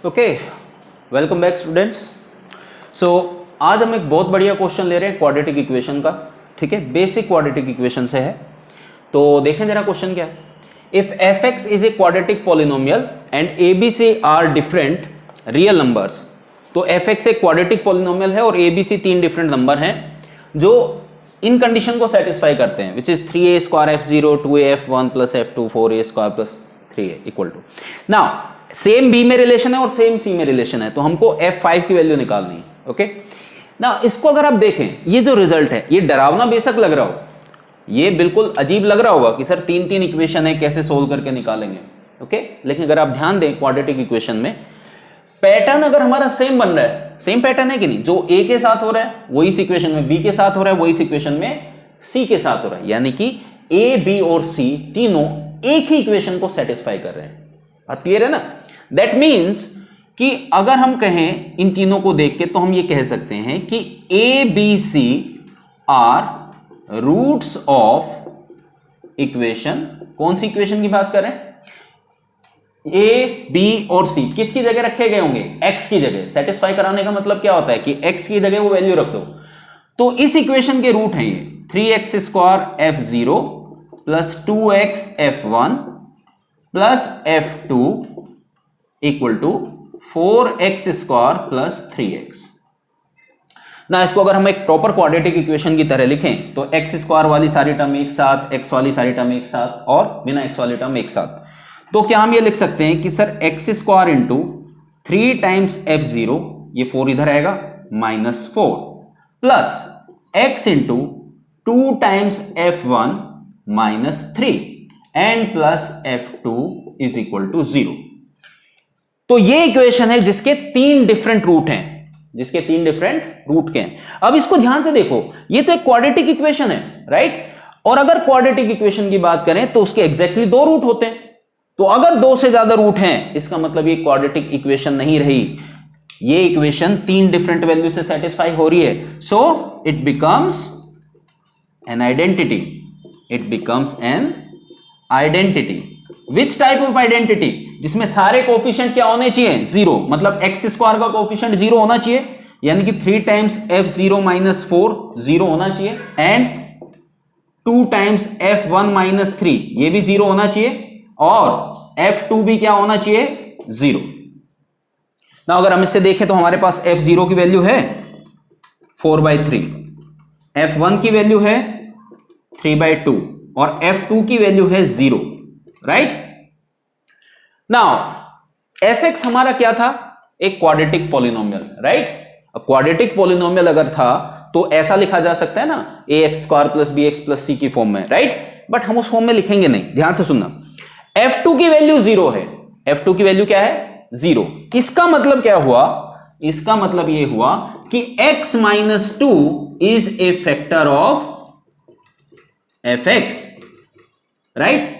Okay, welcome back students. So आज हम एक बहुत बढ़िया क्वेश्चन ले रहे हैं क्वाड्रेटिक इक्वेशन का। ठीक है, बेसिक क्वाड्रेटिक इक्वेशन से है। तो देखें जरा क्वेश्चन क्या है। If F X is a quadratic polynomial and A B C are different real numbers. तो एफ एक्स एक क्वाड्रेटिक पॉलिनोमियल है और ए बी सी तीन डिफरेंट नंबर हैं जो इन कंडीशन को सेटिस्फाई करते हैं, which is 3a square F zero 2a f1 plus f2 4a square plus 3a equal to. Now same B में रिलेशन है और सेम सी में रिलेशन है, तो हमको f5 की वैल्यू निकालनी है। ओके, ना इसको अगर आप देखें, ये जो रिजल्ट है ये डरावना बेशक लग रहा हो, ये बिल्कुल अजीब लग रहा होगा कि सर तीन तीन इक्वेशन है कैसे सोल्व करके निकालेंगे। ओके, लेकिन अगर आप ध्यान दें क्वाड्रेटिक इक्वेशन में पैटर्न अगर हमारा सेम बन रहा है, सेम पैटर्न है कि नहीं, जो ए के साथ हो रहा है वही इस इक्वेशन में बी के साथ हो रहा है, वही इस इक्वेशन में सी के साथ हो रहा है, यानी कि ए बी और सी तीनों एक ही इक्वेशन को सेटिस्फाई कर रहे हैं। बात क्लियर है ना। दैट मीन्स कि अगर हम कहें इन तीनों को देख के तो हम ये कह सकते हैं कि A B C are roots of equation. कौन सी इक्वेशन की बात करें? ए बी और सी किसकी जगह रखे गए होंगे? एक्स की जगह। सेटिस्फाई कराने का मतलब क्या होता है कि एक्स की जगह वो वैल्यू रख दो। तो इस इक्वेशन के रूट हैं ये 3x square F zero plus 2x f1 plus f2 equal to 4x square plus 3x। ना इसको अगर हम एक प्रॉपर क्वाड्रेटिक इक्वेशन की तरह लिखें तो x स्क्वायर वाली सारी टर्म एक साथ, x वाली सारी टर्म एक साथ और बिना x वाली टर्म एक साथ। तो क्या हम ये लिख सकते हैं कि sir X square into 3 times F zero, ये 4 इधर आएगा, -4 plus X into 2 times f1 -3 and plus f2 is equal to 0। तो ये इक्वेशन है जिसके तीन डिफरेंट रूट हैं, जिसके तीन डिफरेंट रूट के हैं। अब इसको ध्यान से देखो, ये तो एक क्वाड्रेटिक इक्वेशन है, राइट। और अगर क्वाड्रेटिक इक्वेशन की बात करें तो उसके एग्जैक्टली दो रूट होते हैं। तो अगर दो से ज्यादा रूट हैं इसका मतलब ये क्वाड्रेटिक इक्वेशन नहीं रही, ये इक्वेशन तीन डिफरेंट वैल्यू से सेटिस्फाई हो रही है। So it becomes an identity, it becomes an identity. Which type of identity? जिसमें सारे कोफिशिएंट क्या होने चाहिए? जीरो, मतलब एक्स स्क्वायर का कोफिशिएंट जीरो होना चाहिए, यानी कि 3 times F zero minus 4 zero होना चाहिए, एंड 2 टाइम्स f1 माइनस 3 ये भी जीरो होना चाहिए, और f2 भी क्या होना चाहिए? जीरो। ना अगर हम इससे देखें तो हमारे पास f0 की वैल्यू है 4/3, f1 की वैल्यू है 3/2 और f2 की वैल्यू है 0, राइट। नाउ fx हमारा क्या था? एक quadratic polynomial, right. Quadratic polynomial अगर था तो ऐसा लिखा जा सकता है ना, ax square plus bx plus c की फॉर्म में, राइट। बट हम उस फॉर्म में लिखेंगे नहीं, ध्यान से सुनना। f2 की वैल्यू 0 है, f2 की वैल्यू क्या है? 0। इसका मतलब क्या हुआ? इसका मतलब यह हुआ कि x minus 2 is a factor of fx, right.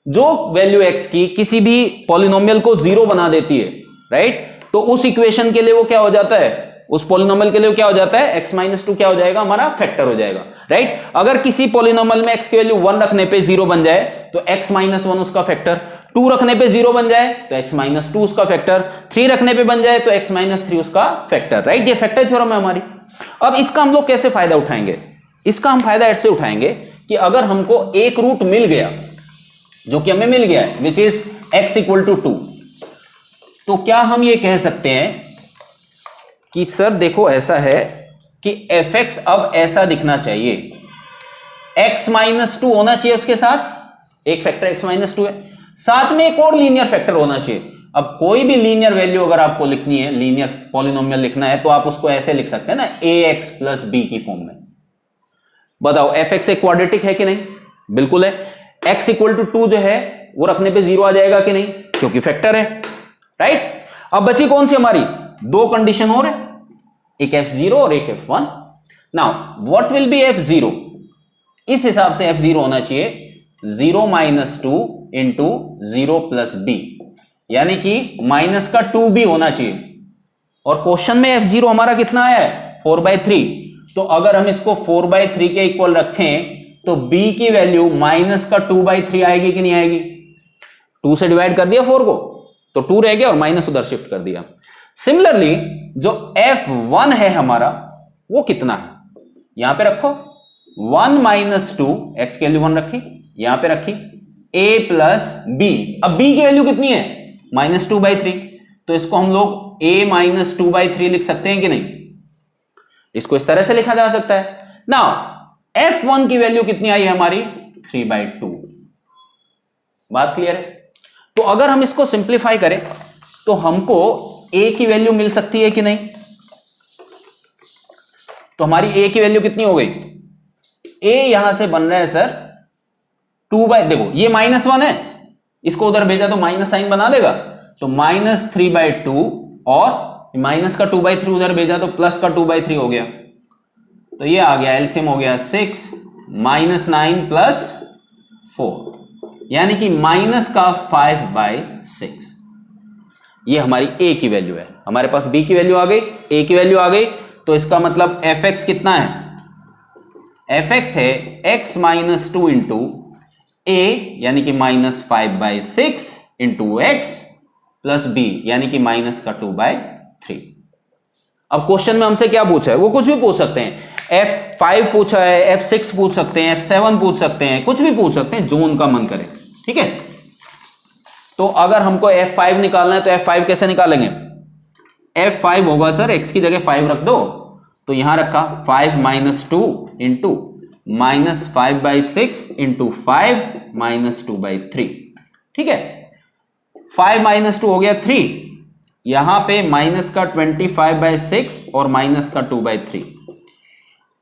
जो वैल्यू x की किसी भी पॉलिनोमियल को 0 बना देती है, राइट, तो उस इक्वेशन के लिए वो क्या हो जाता है? उस पॉलिनोमियल के लिए क्या हो जाता है? x माइनस 2 क्या हो जाएगा? हमारा फैक्टर हो जाएगा, राइट। अगर किसी पॉलिनोमियल में x की वैल्यू 1 रखने पे 0 बन जाए तो x माइनस 1 उसका फैक्टर, 2 रखने पे 0 बन जाए तो x माइनस 2 उसका फैक्टर, 3 रखने पे बन जाए तो x माइनस 3 उसका फैक्टर, राइट। ये फैक्टर थ्योरम है हमारी। अब इसका हम लोग कैसे फायदा उठाएंगे? इसका हम फायदा ऐसे उठाएंगे कि अगर हमको एक रूट मिल गया, जो कि हमें मिल गया है, which is x equal to 2, तो क्या हम ये कह सकते हैं कि सर देखो ऐसा है कि fx अब ऐसा दिखना चाहिए, x माइनस 2 होना चाहिए, उसके साथ एक फैक्टर x माइनस 2 है, साथ में एक और लीनियर फैक्टर होना चाहिए। अब कोई भी लीनियर वैल्यू अगर आपको लिखनी है, लीनियर पॉलिनोमियल लिखना है, तो आप उसको ऐसे लिख सकते हैं ना, ax प्लस b की फॉर्म में। बताओ fx एक क्वाड्रेटिक है कि नहीं? बिल्कुल है। x इक्वल टू 2 जो है वो रखने पे 0 आ जाएगा कि नहीं? क्योंकि फैक्टर है, राइट। अब बची कौन सी हमारी? दो कंडीशन और है, एक f0 और एक f1। Now what will be f0? इस हिसाब से f0 होना चाहिए 0 माइनस 2 इंटू 0 प्लस b, यानी कि माइनस का 2b होना चाहिए। और क्वेश्चन में f0 हमारा कितना आया है? 4/3। तो अगर हम इसको 4/3 के इक्वल रखें तो b की वैल्यू माइनस का 2/3 आएगी कि नहीं आएगी? 2 से डिवाइड कर दिया 4 को, तो 2 रह गया और माइनस उधर शिफ्ट कर दिया। सिमिलरली जो f1 है हमारा वो कितना है, यहां पे रखो 1 माइनस 2, एक्स की वैल्यू 1 रखी, यहां पे रखी a प्लस बी। अब b की वैल्यू कितनी है, -2/3, तो इसको हम लोग a -2/3 लिख सकते हैं कि नहीं, इसको इस तरह से लिखा जा सकता है ना। f1 की वैल्यू कितनी आई है हमारी 3/2। बात क्लियर है। तो अगर हम इसको सिंप्लीफाई करें तो हमको a की वैल्यू मिल सकती है कि नहीं, तो हमारी a की वैल्यू कितनी हो गई, a यहां से बन रहा है सर 2 देखो ये -1 है, इसको उधर भेजा तो माइनस साइन बना देगा, तो -3/2 और माइनस का 2/3 उधर भेजा तो प्लस का 2/3 हो गया, तो ये आ गया एलसीएम हो गया 6 -9 प्लस 4 यानी कि माइनस का 5/6। ये हमारी a की वैल्यू है। हमारे पास b की वैल्यू आ गई, a की वैल्यू आ गई, तो इसका मतलब fx कितना है, fx है x -2 इंटू a यानी कि -5/6 इंटू x प्लस b यानी कि माइनस का 2/3। अब क्वेश्चन में हमसे क्या पूछा है, वो कुछ भी पूछ सकते हैं, f5 पूछा है, f6 पूछ सकते हैं, f7 पूछ सकते हैं, कुछ भी पूछ सकते हैं जो उनका मन करे, ठीक है। तो अगर हमको f5 निकालना है तो f5 कैसे निकालेंगे, f5 होगा सर x की जगह 5 रख दो, तो यहां रखा 5 - 2 इंटू -5/6 इंटू 5 -2/3, ठीक है। 5 - 2 हो गया 3, यहां पे माइनस का 25/6 और माइनस का 2/3।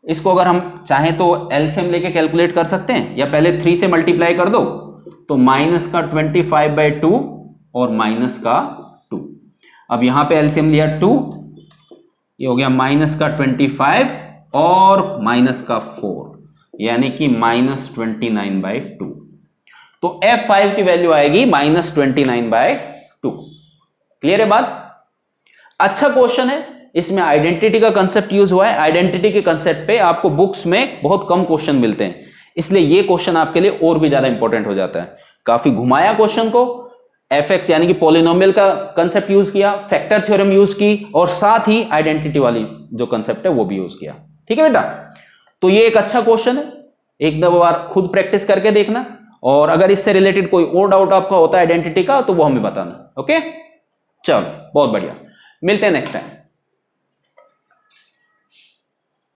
इसको अगर हम चाहें तो एलसीएम लेके कैलकुलेट कर सकते हैं, या पहले 3 से मल्टीप्लाई कर दो, तो माइनस का 25/2 और माइनस का 2। अब यहां पे एलसीएम लिया 2, ये हो गया माइनस का 25 और माइनस का 4 यानी कि -29/2। तो f5 की वैल्यू आएगी -29/2। क्लियर है बात। अच्छा क्वेश्चन है, इसमें आइडेंटिटी का कंसेप्ट यूज हुआ है। आइडेंटिटी के कंसेप्ट पे आपको बुक्स में बहुत कम क्वेश्चन मिलते हैं, इसलिए ये क्वेश्चन आपके लिए और भी ज्यादा इंपॉर्टेंट हो जाता है। काफी घुमाया क्वेश्चन को, fx यानी कि पॉलिनोमियल का कंसेप्ट यूज किया, फैक्टर थ्योरम यूज की, और साथ ही आइडेंटिटी वाली जो कंसेप्ट है वो भी यूज किया, ठीक है बेटा। तो ये एक अच्छा क्वेश्चन है, एक दो बार खुद प्रैक्टिस करके देखना, और अगर इससे रिलेटेड कोई और डाउट आपका होता है आइडेंटिटी का तो वो हमें बताना। ओके, चलो बहुत बढ़िया, मिलते हैं नेक्स्ट टाइम।